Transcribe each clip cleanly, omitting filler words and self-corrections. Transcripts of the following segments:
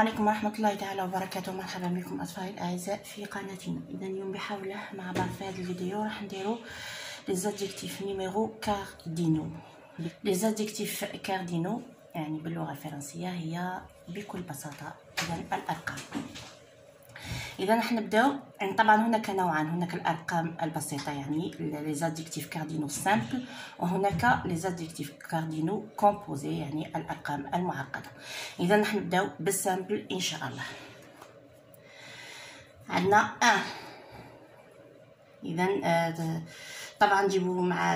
عليكم ورحمة الله تعالى وبركاته. مرحبا بكم أطفالي الأعزاء في قناتنا. إذا اليوم بحول الله مع بعض في هذا الفيديو راح نديرو لي زادجيكتيف نيميرو كاردينو. لي زادجيكتيف كاردينو يعني باللغة الفرنسية هي بكل بساطة إذا الأرقام. إذا راح نبداو. يعني طبعا هناك نوعان، هناك الأرقام البسيطة يعني لي زادجيكتيف كاردينو سامبل، وهناك لي زادجيكتيف كاردينو كومبوزي يعني الأرقام المعقدة. إذا راح نبداو بالسامبل إن شاء الله. عندنا 1. إذا طبعا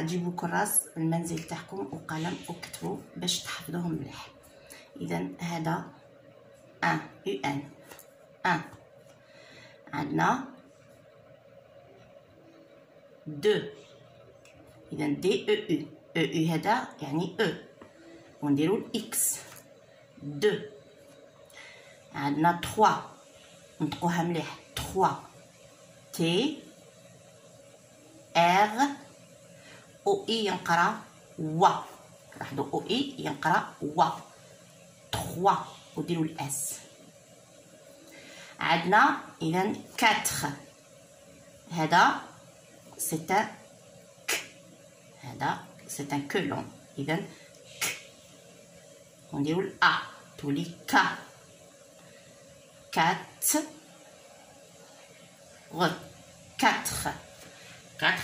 جيبوا كراس المنزل تاعكم وقلم وكتبوا باش تحفظوهم مليح. إذا هذا 1 UN 1. عندنا 2. إذا دي او هذا يعني او ونديرو الاكس 2. عندنا 3 نطقوها مليح 3 تي ار او اي ينقرا و. لاحظوا او اي ينقرا و 3 وديروا الاس. عندنا إذا 4 هذا سي ان ك، هذا سي ان كولون. إذا ونديرو الأ تولي ك 4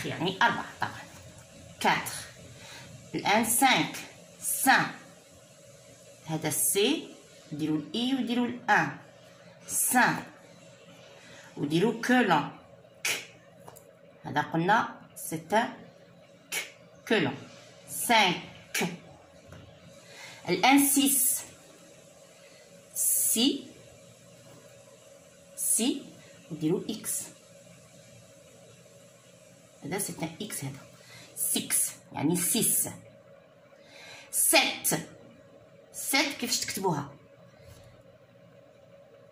يعني 4 طبعا 4. الآن 5 هذا سي نديرو الإي وديرو الأن 5 وديرو كولون ك، هذا قلنا سي ان ك كولون 5. الآن 6 سي وديرو اكس، هذا سي ان اكس، هذا 6 يعني 6. 7 كيفاش تكتبوها؟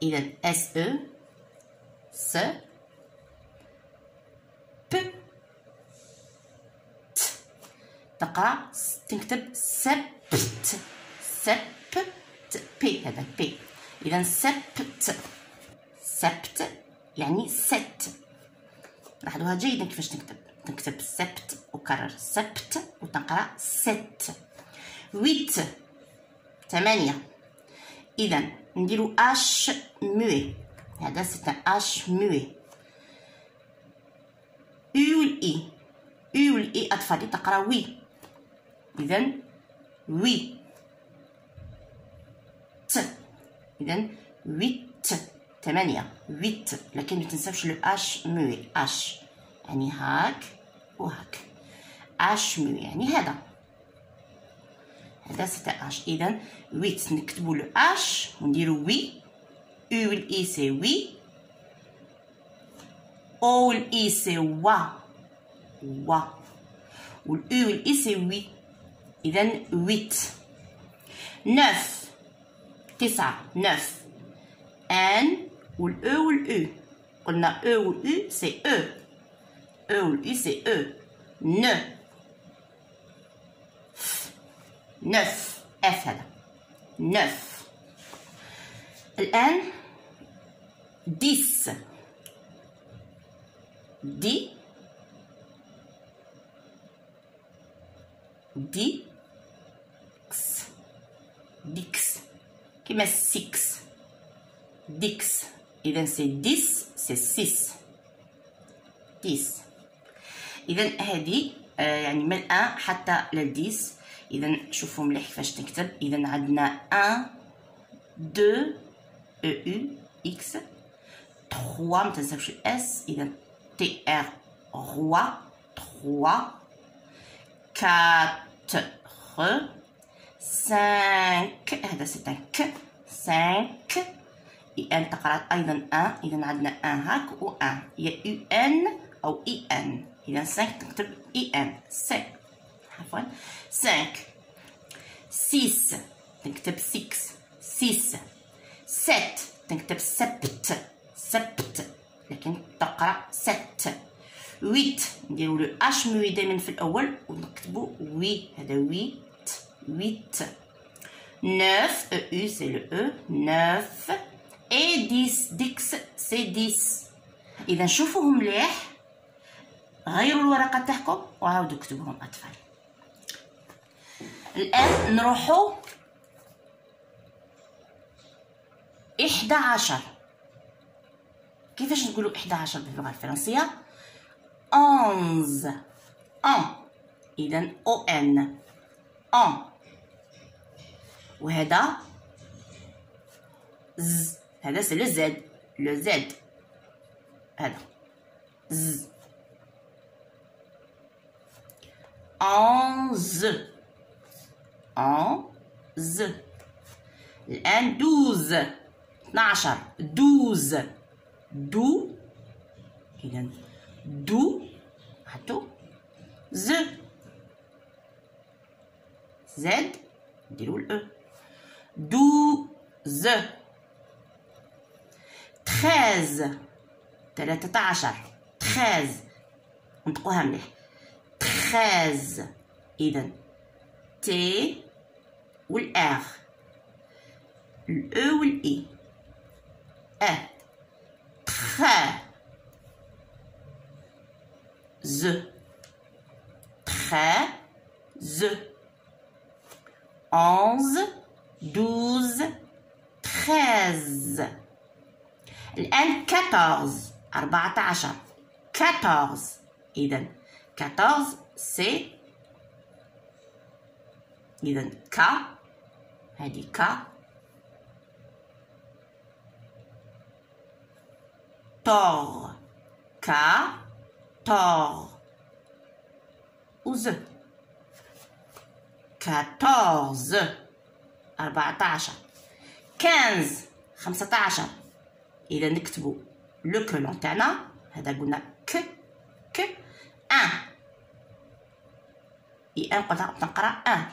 إذا اس او س ب ت تقرا تكتب سبت بي، هذا بي. إذا سبت يعني 7. لاحظوها جيدا كيفاش تكتب سبت وكرر سبت وتنقرا 7. 8 إذا نديرو اش موي، هذا سي ان اش موي. او والاي اطفالي تقرا وي، اذا وي ت، اذا 8 لكن ما تنساوش لو اش موي، اش يعني هاك وهاك، اش موي يعني هذا سي اش. اذا 8 نكتبوا لو اش ونديرو وي. او والاي سي وي، او والاي سي وا والاو والاي سي وي. اذا 8 9 ان والاو والاو قلنا او والاو سي او والاو سي او 9 اف، هذا 9. الآن 10 ديكس كيما 6 ديكس. إذا سي 10 سي 6 10. إذا هذه يعني من 1 حتى ل 10. إذا شوفوا مليح كيفاش تكتب. إذا عندنا 1 2 EU X 3 ما تنساوش اس. إذا تي ار روا 3 4 5 هذا سي ان ك 5 اي ان تقرا ايضا 1. اذا عندنا 1 هاك و 1 يا يو ان او اي ان. اذا 5 تكتب اي ان سي عفوا 5. 6 تكتب 6 7 تكتب سبت لكن تقرا 7. 8 نديرو لو اش موي دائما في الاول ونكتبو وي، هذا 8. 9 او سي لو او 9 اي 10 ديكس سي 10. اذا شوفوهم مليح، غيروا الورقه تاعكم وعاودوا اكتبوهم اطفال. الان نروحوا 11. كيفاش نقولوا 11 باللغه الفرنسيه؟ 11 اذا او ان وهذا ز، هذا سي لو زد هذا ز. 11 الآن 12 12 دو إذا دو هاتو ز زد نديرو الأو 12 13 13 نطقوها مليح 13 إذا تي والآر الأو والإي treize 11 12 13. الآن 14 إذا 14 سي إذا ك هذه ك تور وز 14 14 15 إذا نكتبو لو كولون تاعنا هذا قلنا ك 1 اي ان قلنا نقرا 1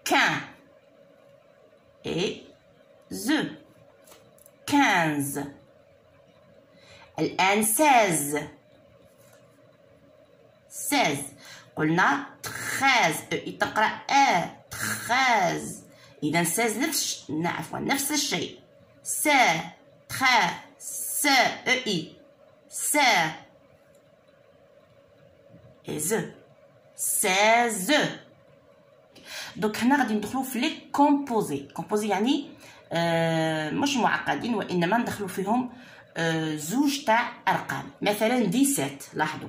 15 اي ز 15. الآن 16 قلنا 13 تقرا 13 إذا 16 نفس الشيء س اي س ز 16. دوك هنا غادي ندخلو في لي كومبوزي يعني مش معقدين وانما ندخلو فيهم زوج تاع ارقام. مثلا 17 لاحظوا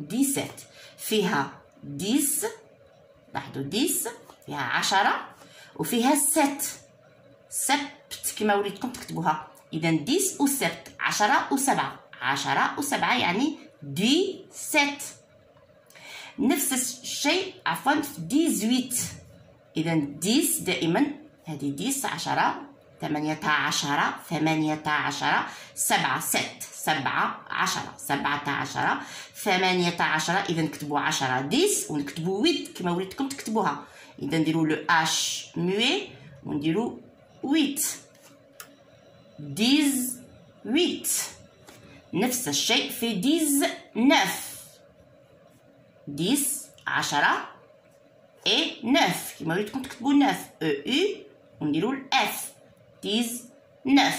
17 فيها 10 لاحظوا 10 فيها 10 وفيها 7 سبت كما وريتكم تكتبوها. اذا 10 و 7 10 و 7 10 و 7 يعني 17. نفس الشيء عفوا في 18 اذا 10 دائما هذه 10 10 18 7 6 7 10 17 18 اذا نكتبوا 10 10 ونكتبوا 8 كما وريتكم تكتبوها. اذا نديروا لو اش موي ونديروا 8 18. نفس الشيء في 19 10 et 9 كما وريتكم تكتبوا 9 او ونديروا الاف 19.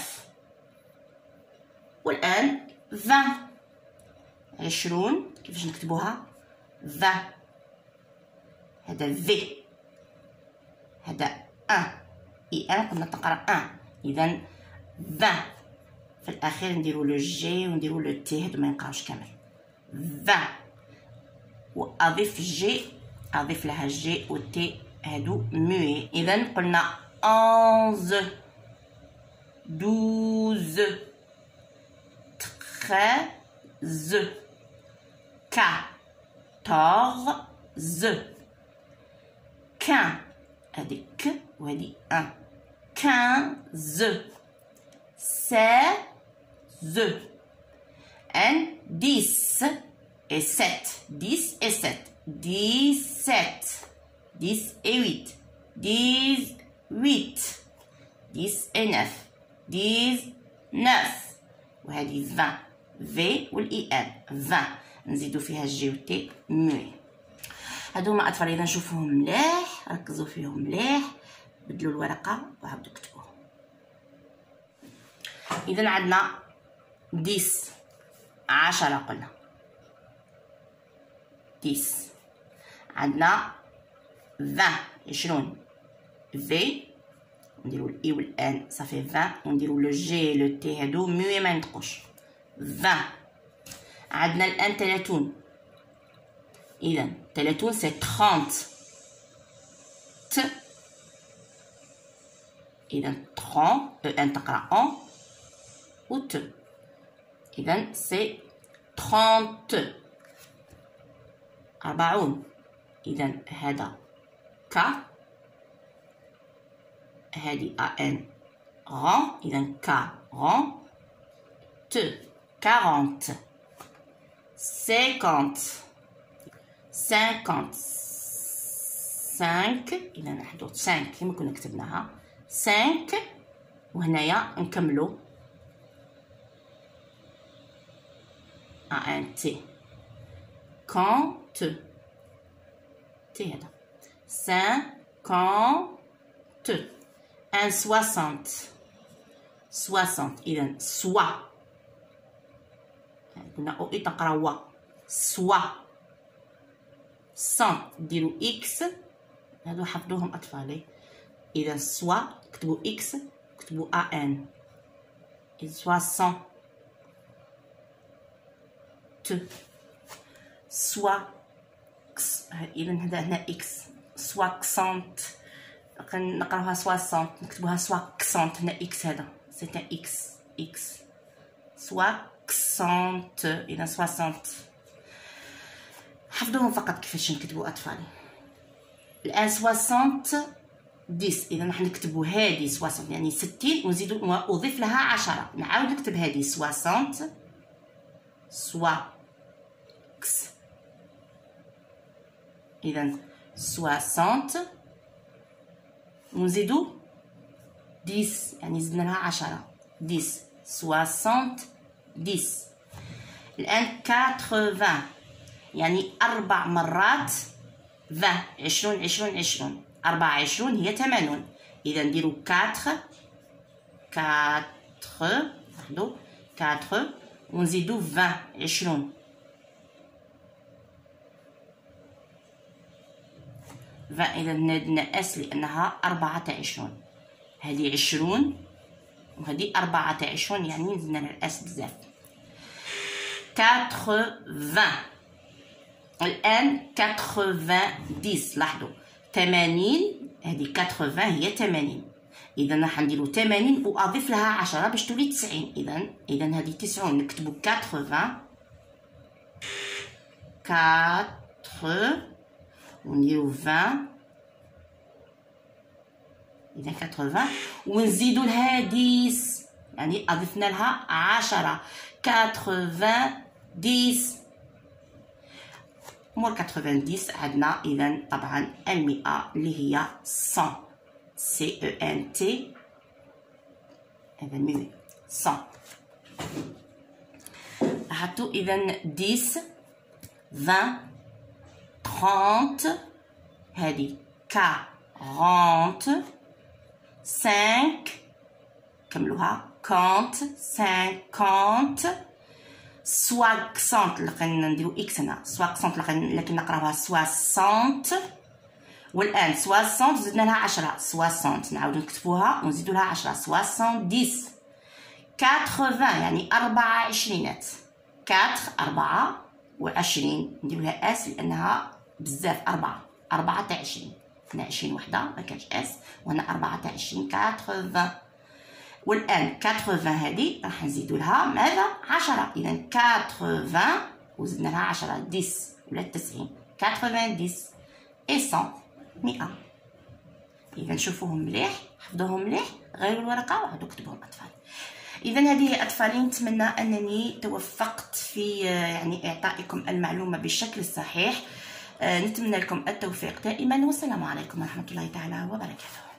والان 20 كيفاش نكتبوها 20 هذا في هذا 1 اي ان قلنا تقرا 1 اذا 20 في الاخير نديروا لو جي ونديروا لو تي هادو ما ينقراوش كامل 20 واضيف جي اضيف لها جي و تي هادو موي. اذا قلنا 11 12 13 14 15 هادي ك وهادي 1 15 16 and 10 et 7 10 et 7 17 10 et 8 18 10 et 9 19 وهذه 20 في والاي ان 20 نزيدو فيها الجي و تي موي. هادو هما اطفال اذا نشوفوهم مليح ركزوا فيهم مليح بدلوا الورقه وعاودوا كتبوهم. إذا عندنا 10 10 قلنا 10. عندنا 20 في نديرو الاي والان صافي 20 ونديرو لو جي لو تي هادو ميوي ما ينطقوش 20. عندنا الان 30. اذا 30 سي 30 ت. اذا 30 ان تقرا اون و ت. اذا سي 30. 40. اذا هذا ك هادي ان غون. اذا كارون ت 40. 50 50 5. اذا نحطو 5 كيما كنا كتبناها 5 وهنايا نكملو ان تي كونت تي هذا 50 ان 60 60. اذا سوا قلنا او اي تقرا وا سوا 100 ديروا اكس. هادو حفظوهم اطفالي. اذا سوا كتبوا اكس كتبوا ان. اذا 60 ت سوا اذا هنا اكس سوا 60 نقراوها 60 نكتبوها سوا 60. هنا اكس هذا سي ان اكس اكس سوا 60. اذا 60 حفظوهم فقط كيفاش نكتبوا اطفالي. الان 60 10. اذا راح نكتبوا هذه 60 يعني 60 ونزيدوا واضيف لها 10. نعاود نكتب هذه 60 سوا كس. اذا 60 ونزيدوا 10 يعني زدنا لها 10 10 60 10. الان 80 يعني 4 مرات 20 20 20 20 24 هي 80. اذا نديرو 4 4 ناخدو 4 ونزيدو 20 20 اذا نقص لانها 24. هذه 20 وهذه 24 يعني زدنا نقص بزاف. 80 الان 80 10. لاحظوا 80 هذه 80 هي 80. اذا راح نديرو 80 واضيف لها 10 باش تولي 90. اذا هذه 90 نكتبو 80 4 ونديرو 20. اذا 80 ونزيدو لها 10 يعني اضفنا لها 10 80 10. مور 90 عندنا اذا طبعا 100 اللي هي 100 سي او ان تي. هذا 100 لاحظتوا. اذا 10 20 30 هذه 40 5 كملوها 40 50 60 لقينا نديرو اكس هنا 60 لكن نقراوها 60. والان 60 زدنا لها 10 60 نعاودو نكتبوها ونزيدو لها 10 60 80 يعني 24 4 24 نديرو لها اس لانها بزاف 24 هنا 20 وحده ما كانش اس وهنا 24 80. والان 80 هذه راح نزيدو لها ماذا 10. اذا 80 وزدنا لها 10 10 ولا 90 90 و 100. اذا شوفوهم مليح حفظوهم مليح غيروا الورقه وعاودوا كتبوهم اطفال. اذا هذه اطفالي نتمنى انني توفقت في يعني اعطائكم المعلومه بالشكل الصحيح. نتمنى لكم التوفيق دائما والسلام عليكم ورحمه الله تعالى وبركاته.